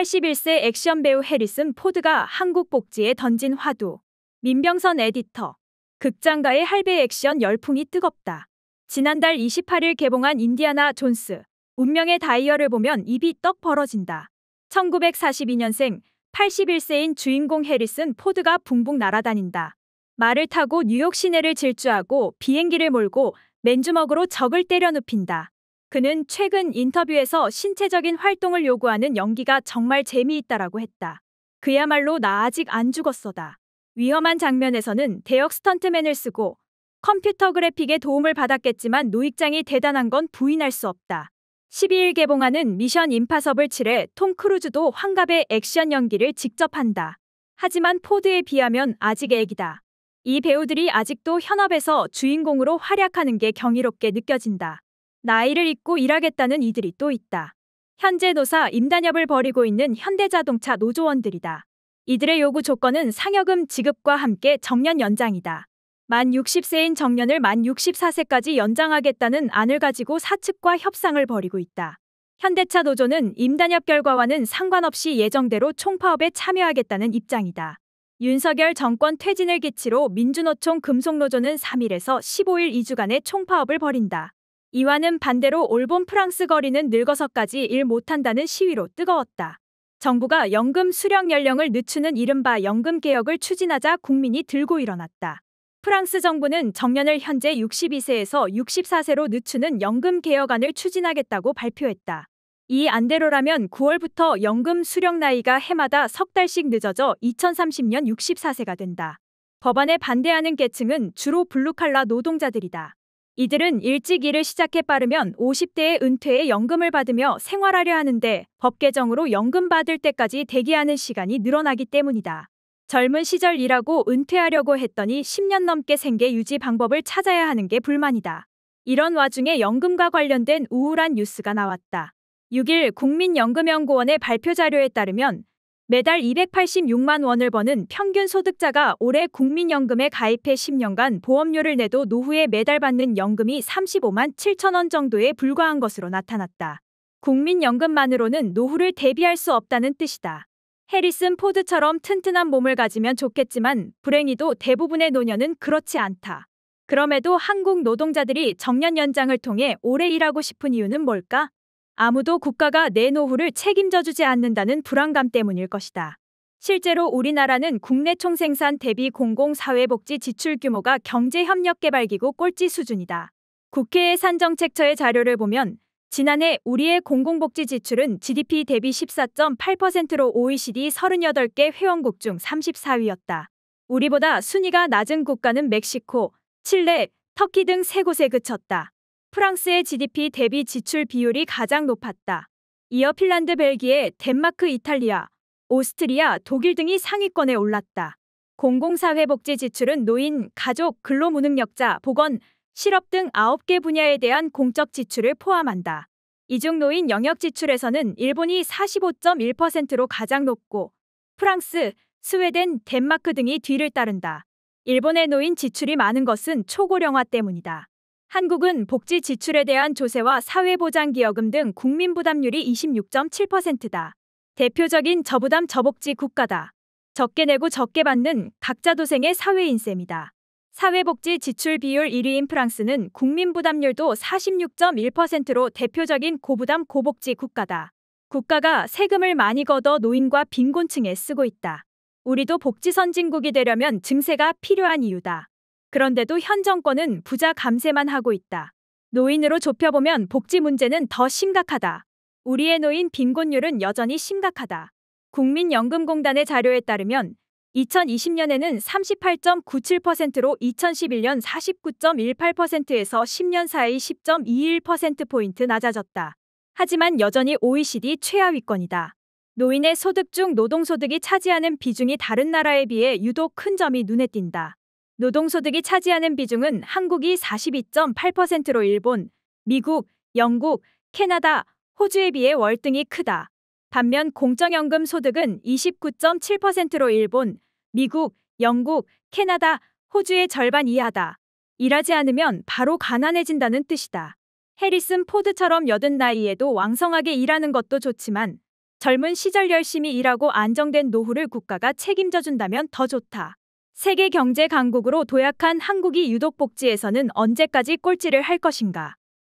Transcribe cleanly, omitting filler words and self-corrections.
81세 액션 배우 해리슨 포드가 한국 복지에 던진 화두. 민병선 에디터. 극장가의 할배 액션 열풍이 뜨겁다. 지난달 28일 개봉한 인디아나 존스. 운명의 다이얼을 보면 입이 떡 벌어진다. 1942년생 81세인 주인공 해리슨 포드가 붕붕 날아다닌다. 말을 타고 뉴욕 시내를 질주하고 비행기를 몰고 맨주먹으로 적을 때려 눕힌다. 그는 최근 인터뷰에서 신체적인 활동을 요구하는 연기가 정말 재미있다라고 했다. 그야말로 나 아직 안 죽었어다. 위험한 장면에서는 대역 스턴트맨을 쓰고 컴퓨터 그래픽의 도움을 받았겠지만 노익장이 대단한 건 부인할 수 없다. 12일 개봉하는 미션 임파서블 7에 톰 크루즈도 환갑의 액션 연기를 직접 한다. 하지만 포드에 비하면 아직 애기다. 이 배우들이 아직도 현업에서 주인공으로 활약하는 게 경이롭게 느껴진다. 나이를 잊고 일하겠다는 이들이 또 있다. 현재 노사 임단협을 벌이고 있는 현대자동차 노조원들이다. 이들의 요구 조건은 상여금 지급과 함께 정년 연장이다. 만 60세인 정년을 만 64세까지 연장하겠다는 안을 가지고 사측과 협상을 벌이고 있다. 현대차 노조는 임단협 결과와는 상관없이 예정대로 총파업에 참여하겠다는 입장이다. 윤석열 정권 퇴진을 기치로 민주노총 금속노조는 3일에서 15일 2주간의 총파업을 벌인다. 이와는 반대로 올봄 프랑스 거리는 늙어서까지 일 못한다는 시위로 뜨거웠다. 정부가 연금 수령 연령을 늦추는 이른바 연금개혁을 추진하자 국민이 들고 일어났다. 프랑스 정부는 정년을 현재 62세에서 64세로 늦추는 연금개혁안을 추진하겠다고 발표했다. 이 안대로라면 9월부터 연금 수령 나이가 해마다 석 달씩 늦어져 2030년 64세가 된다. 법안에 반대하는 계층은 주로 블루칼라 노동자들이다. 이들은 일찍 일을 시작해 빠르면 50대에 은퇴해 연금을 받으며 생활하려 하는데 법 개정으로 연금 받을 때까지 대기하는 시간이 늘어나기 때문이다. 젊은 시절 일하고 은퇴하려고 했더니 10년 넘게 생계 유지 방법을 찾아야 하는 게 불만이다. 이런 와중에 연금과 관련된 우울한 뉴스가 나왔다. 6일 국민연금연구원의 발표 자료에 따르면 매달 286만 원을 버는 평균 소득자가 올해 국민연금에 가입해 10년간 보험료를 내도 노후에 매달 받는 연금이 35만 7천 원 정도에 불과한 것으로 나타났다. 국민연금만으로는 노후를 대비할 수 없다는 뜻이다. 해리슨 포드처럼 튼튼한 몸을 가지면 좋겠지만 불행히도 대부분의 노년은 그렇지 않다. 그럼에도 한국 노동자들이 정년 연장을 통해 오래 일하고 싶은 이유는 뭘까? 아무도 국가가 내 노후를 책임져주지 않는다는 불안감 때문일 것이다. 실제로 우리나라는 국내 총생산 대비 공공사회복지 지출 규모가 경제협력개발기구 꼴찌 수준이다. 국회 예산정책처의 자료를 보면 지난해 우리의 공공복지 지출은 GDP 대비 14.8%로 OECD 38개 회원국 중 34위였다. 우리보다 순위가 낮은 국가는 멕시코, 칠레, 터키 등 3곳에 그쳤다. 프랑스의 GDP 대비 지출 비율이 가장 높았다. 이어 핀란드, 벨기에, 덴마크, 이탈리아, 오스트리아, 독일 등이 상위권에 올랐다. 공공사회복지 지출은 노인, 가족, 근로무능력자, 보건, 실업 등 9개 분야에 대한 공적 지출을 포함한다. 이 중 노인 영역 지출에서는 일본이 45.1%로 가장 높고 프랑스, 스웨덴, 덴마크 등이 뒤를 따른다. 일본의 노인 지출이 많은 것은 초고령화 때문이다. 한국은 복지 지출에 대한 조세와 사회보장기여금 등 국민부담률이 26.7%다. 대표적인 저부담 저복지 국가다. 적게 내고 적게 받는 각자 도생의 사회인 셈이다. 사회복지 지출 비율 1위인 프랑스는 국민부담률도 46.1%로 대표적인 고부담 고복지 국가다. 국가가 세금을 많이 걷어 노인과 빈곤층에 쓰고 있다. 우리도 복지 선진국이 되려면 증세가 필요한 이유다. 그런데도 현 정권은 부자 감세만 하고 있다. 노인으로 좁혀보면 복지 문제는 더 심각하다. 우리의 노인 빈곤율은 여전히 심각하다. 국민연금공단의 자료에 따르면 2020년에는 38.97%로 2011년 49.18%에서 10년 사이 10.21%포인트 낮아졌다. 하지만 여전히 OECD 최하위권이다. 노인의 소득 중 노동소득이 차지하는 비중이 다른 나라에 비해 유독 큰 점이 눈에 띈다. 노동소득이 차지하는 비중은 한국이 42.8%로 일본, 미국, 영국, 캐나다, 호주에 비해 월등히 크다. 반면 공적연금 소득은 29.7%로 일본, 미국, 영국, 캐나다, 호주의 절반 이하다. 일하지 않으면 바로 가난해진다는 뜻이다. 해리슨 포드처럼 여든 나이에도 왕성하게 일하는 것도 좋지만 젊은 시절 열심히 일하고 안정된 노후를 국가가 책임져준다면 더 좋다. 세계 경제 강국으로 도약한 한국이 유독 복지에서는 언제까지 꼴찌를 할 것인가?